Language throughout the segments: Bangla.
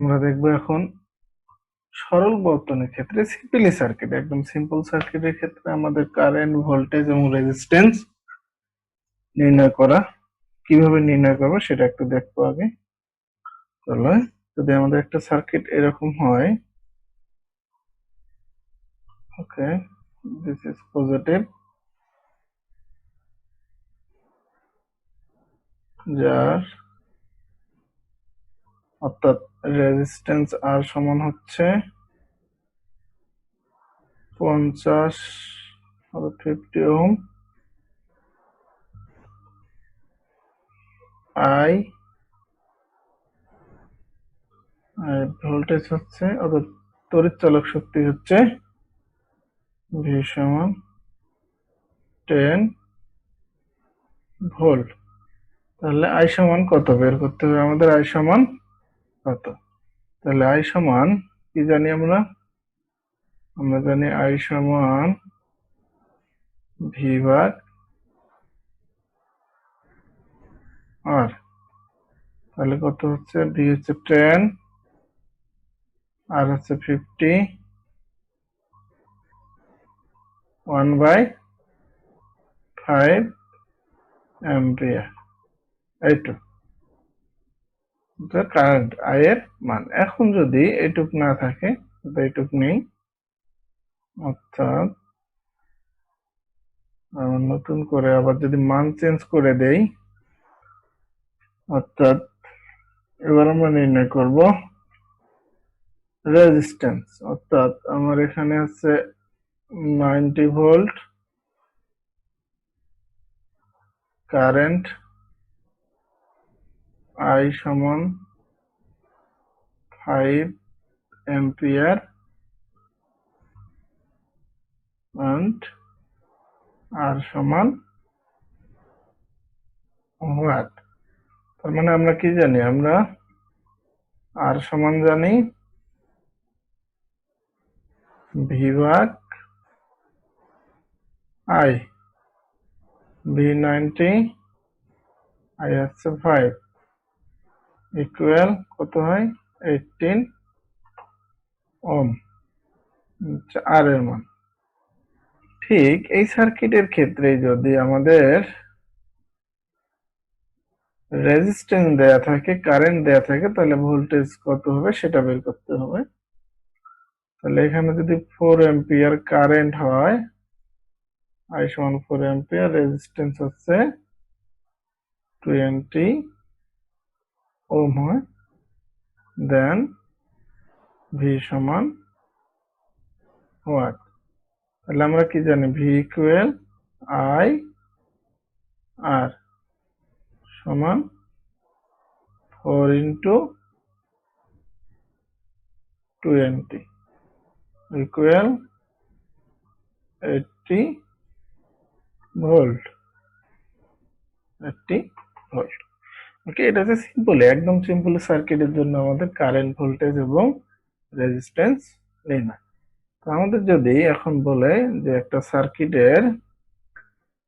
আমরা দেখবো এখন সরল বর্তনীর ক্ষেত্রে সিম্পলি সার্কিট, একদম সিম্পল সার্কিটের ক্ষেত্রে আমাদের কারেন্ট, ভোল্টেজ এবং রেজিস্ট্যান্স নির্ণয় করা। কিভাবে নির্ণয় করবো সেটা একটু দেখবো আগে। চলো, যদি আমাদের একটা সার্কিট এরকম হয়, ওকে, দিস ইজ পজিটিভ, যার অর্থাৎ রেজিস্ট্যান্স আর সমান হচ্ছে 50 ওহম, আই আর ভোল্টেজ হচ্ছে, অর্থাৎ তড়িৎ চালক শক্তি হচ্ছে ভি সমান 10 ভোল্ট। তাহলে আই সমান কত বের করতে হবে আমাদের? আই সমান কত? তাহলে আই সমান কি জানি আমরা? আমরা জানি আই সমান ভি ভাগ আর। তাহলে কত হচ্ছে? ভি হচ্ছে 10, আর হচ্ছে 50, 1/5 অ্যাম্পিয়ার। এইটুক কারেন্ট আই এর মান। এখন যদি এইটুক না থাকে, এইটুক নেই, অর্থাৎ নতুন করে আবার যদি মান চেঞ্জ করে দেই, অর্থাৎ এবার আমরা নির্ণয় করব রেজিস্ট্যান্স। অর্থাৎ আমার এখানে আছে 90 ভোল্ট, কারেন্ট আই সমান 5 অ্যাম্পিয়ার and আর সমান ওয়াট। তার মানে আমরা কি জানি? আমরা আর সমান জানি ভি ভাগ আই, ভি 90, আই হচ্ছে 5, ইকুয়াল কত হয়? 18 ওহম, আর এর মান। ঠিক এই সার্কিটের ক্ষেত্রে যদি আমাদের রেজিস্ট্যান্স দেয়া থাকে, কারেন্ট দেয়া থাকে, তাহলে ভোল্টেজ কত হবে সেটা বের করতে হবে। তাহলে এখানে যদি 4 অ্যাম্পিয়ার কারেন্ট হয়, আই সমান 4 অ্যাম্পিয়ার, রেজিস্ট্যান্স হচ্ছে 20 ওহম হয়, দেন ভি সমান ওয়াট। তাহলে আমরা কি জানি? ভি ইকুয়াল আই আর সমান 4 ইন্টু 20 ইকুয়াল 80 ভোল্ট। 80 ভোল্ট। ওকে, এটা হচ্ছে সিম্পল, একদম সিম্পল সার্কিটের জন্য আমাদের কারেন্ট, ভোল্টেজ এবং রেজিস্ট্যান্স নির্ণয়। তো আমাদের যদি এখন বলে যে একটা সার্কিটের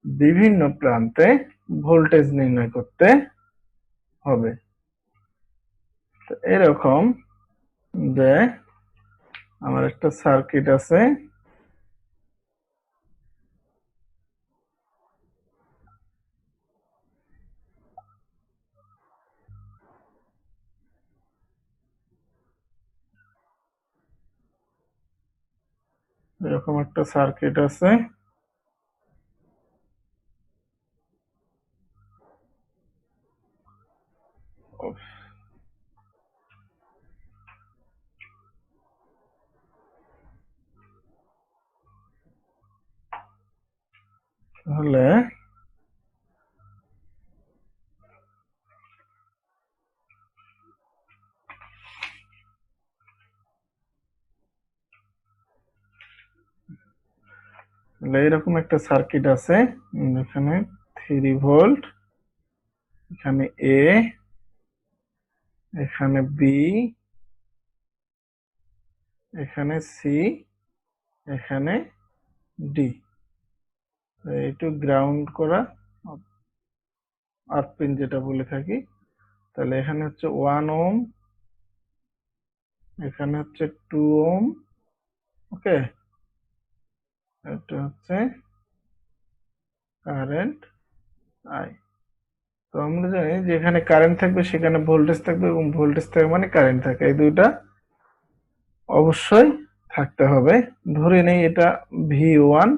বিভিন্ন প্রান্তে ভোল্টেজ নির্ণয় করতে হবে, তো এরকম যে আমার একটা সার্কিট আছে, এরকম একটা সার্কিট আছে, তাহলে এরকম একটা সার্কিট আছে, এখানে 3 ভোল্ট, এখানে এ, এখানে বি, এখানে সি, এখানে ডি, একটু গ্রাউন্ড করা, আর্থ পিন যেটা বলে থাকি। তাহলে এখানে হচ্ছে 1 ওহম, এখানে হচ্ছে 2 ওহম। ওকে, এটা হচ্ছে কারেন্ট আই। তো আমরা জানি যে এখানে কারেন্ট থাকবে সেখানে ভোল্টেজ থাকবে, এবং ভোল্টেজ থাকবে মানে কারেন্ট থাকে, এই দুইটা অবশ্যই থাকতে হবে। ধরে নেই এটা V1,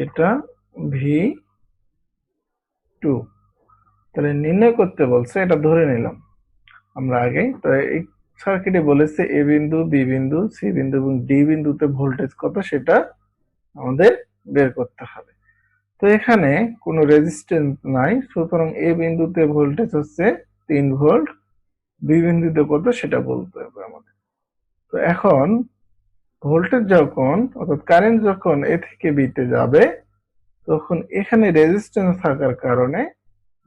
এটা V2। তাহলে নির্ণয় করতে বলছে, এটা ধরে নিলাম আমরা আগেই। তো এই সার্কিটে বলেছে এ বিন্দু, বি বিন্দু, সি বিন্দু এবং ডি বিন্দুতে ভোল্টেজ কত সেটা আমাদের বের করতে হবে। তো এখানে কোনো রেজিস্ট্যান্স নাই, সুতরাং এ বিন্দুতে ভোল্টেজ হচ্ছে 3 ভোল্ট, বি বিন্দুতে কত সেটা বলতে হবে আমাদের। তো এখন ভোল্টেজ যখন, অর্থাৎ কারেন্ট যখন এ থেকে বি তে যাবে, তখন এখানে রেজিস্ট্যান্স থাকার কারণে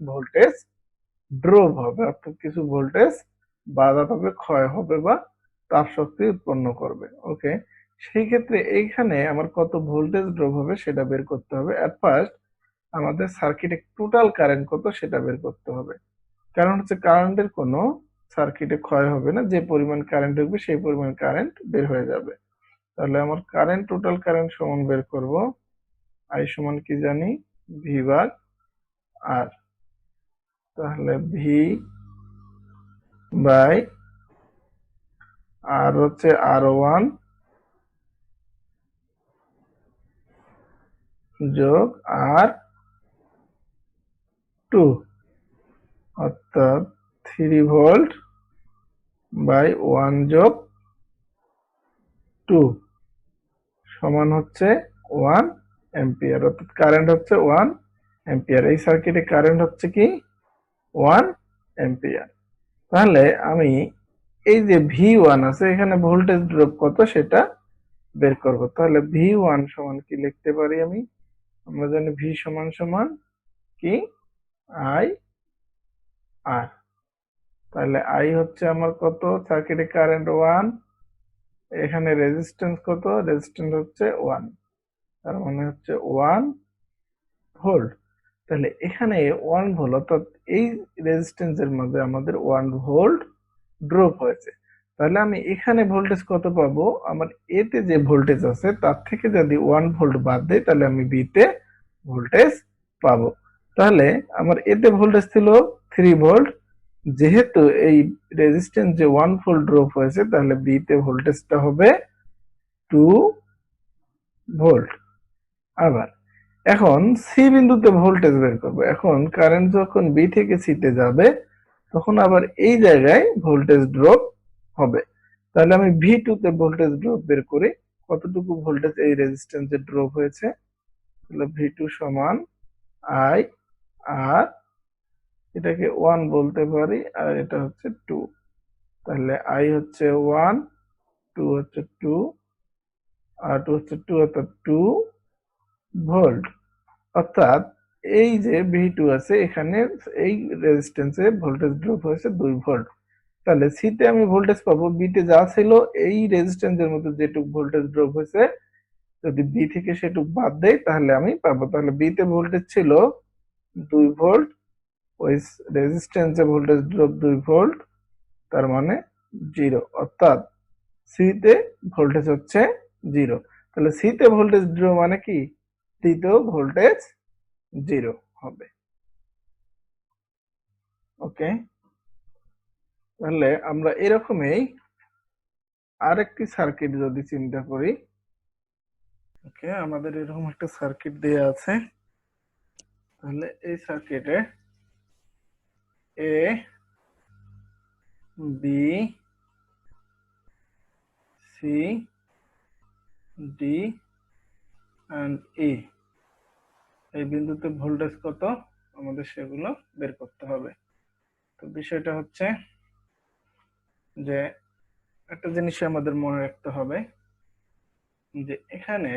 ভোল্টেজ ড্রপ হবে, অর্থাৎ কিছু ভোল্টেজ বাধা পাবে, ক্ষয় হবে বা তাপ শক্তি উৎপন্ন করবে। ওকে, সেই ক্ষেত্রে এইখানে আমার কত ভোল্টেজ ড্রপ হবে সেটা বের করতে হবে। এট ফার্স্ট আমাদের সার্কিটে টোটাল কারেন্ট কত সেটা বের করতে হবে। কারণ হচ্ছে কারেন্টের কোনো সার্কিটে ক্ষয় হবে না, যে পরিমাণ কারেন্ট ঢুকবে সেই পরিমাণ কারেন্ট বের হয়ে যাবে। তাহলে আমার কারেন্ট, টোটাল কারেন্ট সমান বের করব, আই সমান কি জানি, ভি ভাগ আর। তাহলে ভি বাই আর হচ্ছে R1 যোগ R2, অর্থাৎ 3 ভোল্ট বাই 1 যোগ 2 সমান হচ্ছে 1 অ্যাম্পিয়ার, অর্থাৎ কারেন্ট হচ্ছে 1 অ্যাম্পিয়ার। এই সার্কিটে কারেন্ট হচ্ছে কি 1 অ্যাম্পিয়ার। তাহলে আমি এই যে V1 আছে, এখানে ভোল্টেজ ড্রপ কত সেটা বের করব। তাহলে V1 সমান কি লিখতে পারি আমি, আমরা জানি V সমান সমান কি আই আর। তাহলে আই হচ্ছে আমার কত, সার্কিটে কারেন্ট 1, এখানে রেজিস্ট্যান্স কত, রেজিস্ট্যান্স হচ্ছে 1, তার মানে হচ্ছে 1 ভোল্ট। তাহলে এখানে 1 ভোল্ট, অর্থাৎ এই রেজিস্ট্যান্সের মধ্যে আমাদের 1 ভোল্ট ড্রপ হয়েছে। তাহলে আমি এখানে ভোল্টেজ কত পাবো, আমার এতে যে ভোল্টেজ আছে তার থেকে যদি 1 ভোল্ট বাদ দেই তাহলে আমি বি তে ভোল্টেজ পাবো। তাহলে আমার এতে ভোল্টেজ ছিল 3 ভোল্ট, যেহেতু এই রেজিস্ট্যান্স যে 1 ভোল্ট ড্রপ হয়েছে, তাহলে বি তে ভোল্টেজটা হবে 2 ভোল্ট। আবার এখন সি বিন্দুতে ভোল্টেজ বের করব। এখন কারেন্ট যখন বি থেকে সি তে যাবে, তখন আবার এই জায়গায় ভোল্টেজ ড্রপ হবে। তাহলে আমি ভি2 তে ভোল্টেজ ড্রপ বের করি, কতটুকু ভোল্টেজ এই রেজিস্ট্যান্সে ড্রপ হয়েছে। তাহলে ভি2 সমান আই আর, এটাকে 1 বলতে পারি, আর এটা হচ্ছে 2। তাহলে আই হচ্ছে 1, 2 হচ্ছে 2, আর 2 হচ্ছে 2, অর্থাৎ 2 ভোল্ট। অর্থাৎ এই যে ভি2 আছে, এখানে এই রেজিস্ট্যান্সে ভোল্টেজ ড্রপ হয়েছে 2 ভোল্ট। তাহলে সি তে আমি ভোল্টেজ পাবো, বি তে যা ছিল এই রেজিস্ট্যান্সের মধ্যে যেটুকু ভোল্টেজ ড্রপ হয়েছে, যদি বি থেকে সেটুকু বাদ দেই তাহলে আমি পাবো। তাহলে বি তে ভোল্টেজ ছিল 2 ভোল্ট, ওই রেজিস্ট্যান্সে ভোল্টেজ ড্রপ 2 ভোল্ট, তার মানে 0, অর্থাৎ সি তে ভোল্টেজ হচ্ছে 0। তাহলে সি তে ভোল্টেজ 0 মানে কি, সি তেও ভোল্টেজ 0 হবে। ওকে, তাহলে আমরা এরকমই আরেকটি সার্কিট যদি চিন্তা করি। ওকে, আমাদের এরকম একটা সার্কিট দেয়া আছে। তাহলে এই সার্কিটে এ, বি, সি, ডি এন্ড ই, এই বিন্দুতে ভোল্টেজ কত আমাদের সেগুলো বের করতে হবে। তো বিষয়টা হচ্ছে যে একটা জিনিস আমাদের মনে রাখতে হবে, যে এখানে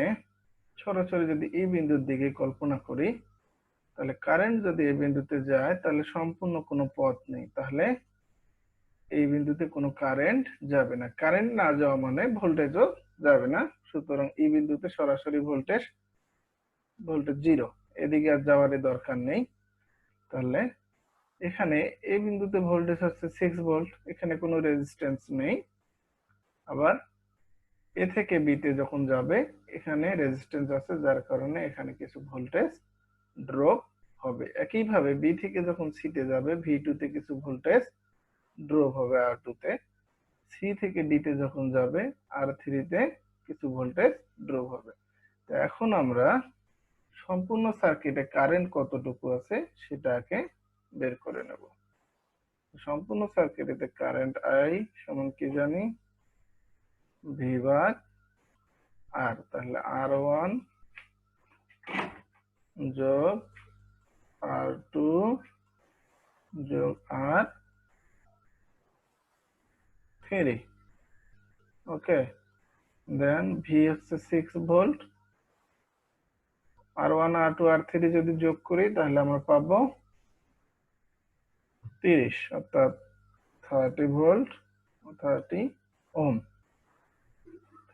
সরাসরি যদি এই বিন্দুর দিকে কল্পনা করি, তাহলে কারেন্ট যদি এই বিন্দুতে যায় তাহলে সম্পূর্ণ কোনো পথ নেই, তাহলে এই বিন্দুতে কোনো কারেন্ট যাবে না। কারেন্ট না যাওয়া মানে ভোল্টেজও যাবে না, সুতরাং এই বিন্দুতে সরাসরি ভোল্টেজ ভোল্টেজ 0, এদিকে আর যাওয়ারই দরকার নেই। তাহলে এখানে এই বিন্দুতে ভোল্টেজ হচ্ছে 6 ভোল্ট, এখানে কোনো রেজিস্ট্যান্স নেই, আবার এ থেকে বি তে যখন যাবে এখানে রেজিস্ট্যান্স আছে, যার কারণে এখানে কিছু ভোল্টেজ ড্রপ হবে। একইভাবে বি থেকে যখন সি তে যাবে ভি2 তে কিছু ভোল্টেজ ড্রপ হবে আর2 তে। সি থেকে ডি তে যখন যাবে আর3 তে কিছু ভোল্টেজ ড্রপ হবে। তো এখন আমরা সম্পূর্ণ সার্কিটে কারেন্ট কতটুকু আছে সেটাকে বের করে নেব। সম্পূর্ণ সার্কিটে কারেন্ট আই সমান কি জানি, ভি ভাগ আর। তাহলে আর1 যোগ আর2 যোগ আর3। ওকে, দেন ভি হচ্ছে 6 ভোল্ট। আর1 আর2 আর3 যদি যোগ করি তাহলে আমরা পাবো 30, অর্থাৎ 30 ভোল্ট, 30 ওহম,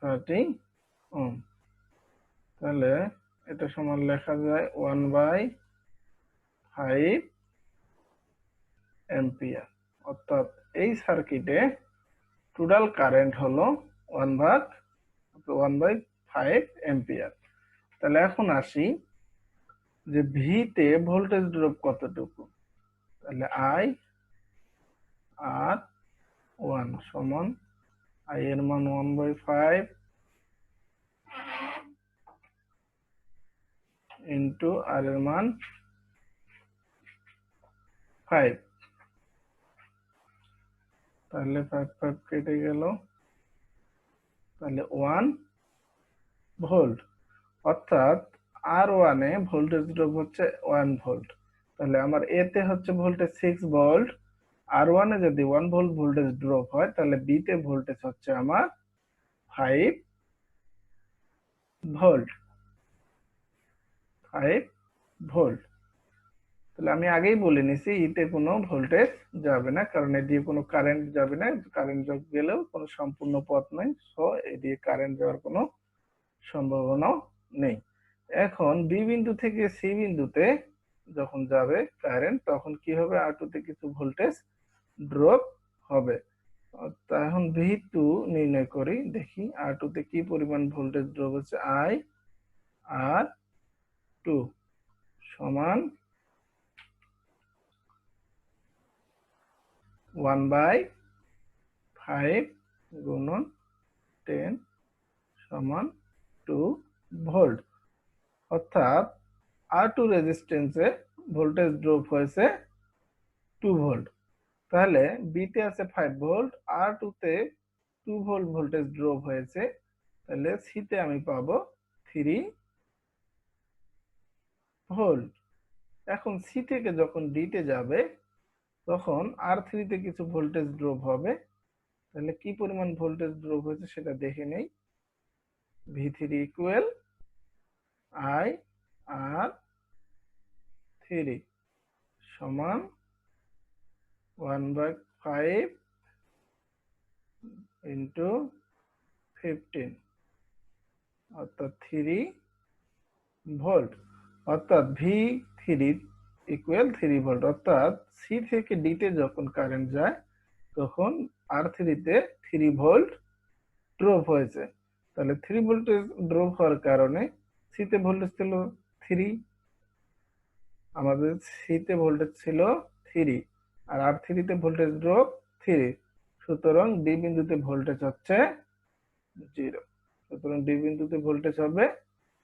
30 ওহম। তাহলে এটা সমান লেখা যায় 1/5 এম্পিয়ার। অর্থাৎ এই সার্কিটে টোটাল কারেন্ট হলো 1/5 এম্পিয়ার। তাহলে এখন আসি যে ভি তে ভোল্টেজ ড্রপ কতটুকু। তাহলে আই আর 1 সমান আই এর মান 1/5 ইন্টু আর এর মান 5। তাহলে 5 5 কেটে গেল, তাহলে 1 ভোল্ট। অর্থাৎ আর1 এ ভোল্টেজ ড্রপ হচ্ছে 1 ভোল্ট। তাহলে আমার এ তে হচ্ছে ভোল্টেজ 6 ভোল্ট, আর1 এ যদি 1 ভোল্ট ভোল্টেজ ড্রপ হয় তাহলে বি তে ভোল্টেজ হচ্ছে আমার 5 ভোল্ট। 5 ভোল্ট। তাহলে আমি আগেই বলে নিছি ইতে কোনো ভোল্টেজ যাবে না, কারণ এদিকে কোনো কারেন্ট যাবে না। কারেন্ট যোগ গেলেও কোনো সম্পূর্ণ পথ নাই, সো এদিকে কারেন্ট যাওয়ার কোনো সম্ভাবনা নেই। এখন বি বিন্দু থেকে সি বিন্দুতে যখন যাবে কারেন্ট তখন কি হবে, আর2 তে কিছু ভোল্টেজ ড্রপ হবে। এখন ভি2 নির্ণয় করি, দেখি আর2 তে কি পরিমাণ ভোল্টেজ ড্রপ হচ্ছে। আই আর2 সমান 1/5 গুণন 10 সমান 2 ভোল্ট। অর্থাৎ আর2 রেজিস্ট্যান্সে ভোল্টেজ ড্রপ হয়েছে 2 ভোল্ট। তাহলে বিতে আছে 5 ভোল্ট, আর2 তে 2 ভোল্ট ভোল্টেজ ড্রপ হয়েছে। তাহলে সিতে আমি পাবো 3 ভোল্ট। এখন সি থেকে যখন ডিতে যাবে তখন আর3 তে কিছু ভোল্টেজ ড্রপ হবে। তাহলে কি পরিমাণ ভোল্টেজ ড্রপ হয়েছে সেটা দেখে নেই। ভি3 ইকুয়াল আই আর3 সমান 1/5 ইন্টু 15, অর্থাৎ 3 ভোল্ট। অর্থাৎ ভি3 ইকুয়াল 3 ভোল্ট। অর্থাৎ সি থেকে ডিতে যখন কারেন্ট যায় তখন আর3 তে 3 ভোল্ট ড্রপ হয়েছে। তাহলে 3 ভোল্টেজ ড্রপ হওয়ার কারণে সিতে ভোল্টেজ ছিল 3, আমাদের সিতে ভোল্টেজ ছিল 3 আর আর3 তে ভোল্টেজ ড্রপ 3, সুতরাং ডি বিন্দুতে ভোল্টেজ হচ্ছে 0। সুতরাং ডি বিন্দুতে ভোল্টেজ হবে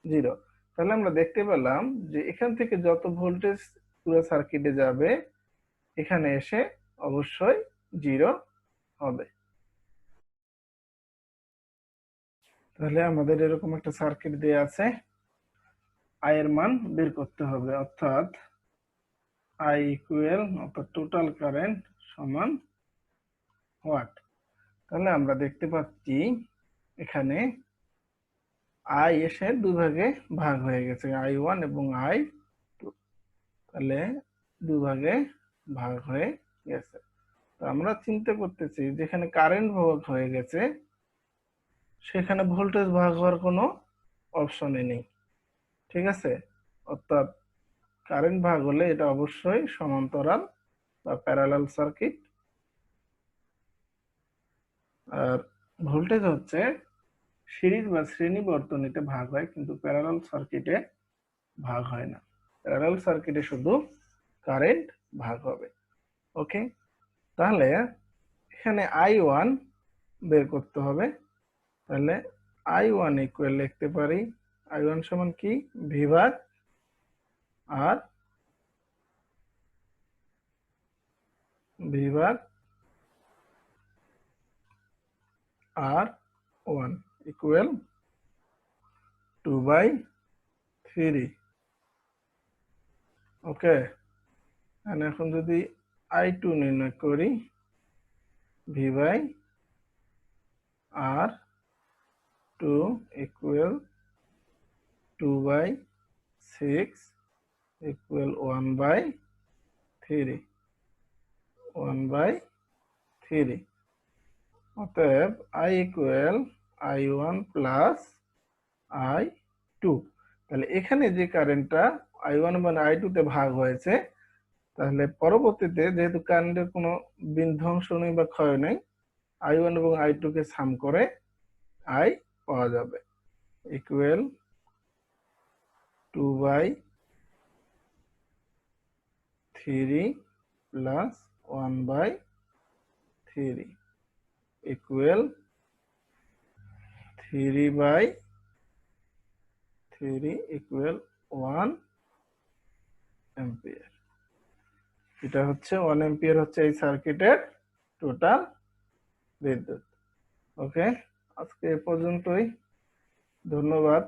0। তাহলে আমরা দেখতে পেলাম যে এখান থেকে যত ভোল্টেজ পুরো সার্কিটে যাবে এখানে এসে অবশ্যই 0 হবে। তাহলে আমাদের এরকম একটা সার্কিট দেয়া আছে, আই এর মান বের করতে হবে। অর্থাৎ আই ইকুয়াল, অর্থাৎ টোটাল কারেন্ট সমান হোয়াট। তাহলে আমরা দেখতে পাচ্ছি এখানে আই এসে দুভাগে ভাগ হয়ে গেছে, I1 এবং I2। তাহলে দুভাগে ভাগ হয়ে গেছে। তো আমরা চিন্তা করতেছি যেখানে কারেন্ট ভাগ হয়ে গেছে সেখানে ভোল্টেজ ভাগ হওয়ার কোনো অপশনই নেই। ঠিক আছে, অর্থাৎ কারেন্ট ভাগ হলে এটা অবশ্যই সমান্তরাল বা প্যারালাল সার্কিট। আর ভোল্টেজ হচ্ছে সিরিজ বা শ্রেণী বর্তনীতে ভাগ হয়, কিন্তু প্যারালাল সার্কিটে ভাগ হয় না। প্যারালাল সার্কিটে শুধু কারেন্ট ভাগ হবে। ওকে, তাহলে এখানে I1 বের করতে হবে। তাহলে I1 ইকুয়াল লিখতে পারি, I1 সমান কি, ভি ভাগ আর ভি ভাগ আর 1 ইকুয়াল 2/3। ওকে, এখন যদি I2 নির্ণয় করি, V by R 2 equal 2/6 equal 1/3, 1/3। অতএব I equal I1 plus I2। তাহলে এখানে যে কারেন্টটা I1 এবং I2 তে ভাগ হয়েছে, তাহলে পরবর্তীতে যেহেতু কারেন্টের কোনো বিধ্বংস নেই বা ক্ষয় নেই, I1 এবং I2 কে সাম করে I পাওয়া যাবে, equal 2/3 plus 1/3 equal 3/3 equal 1 ampere. এটা হচ্ছে 1 অ্যাম্পিয়ার হচ্ছে এই সার্কিটের টোটাল বিদ্যুৎ। ওকে, আজকে এ পর্যন্তই। ধন্যবাদ।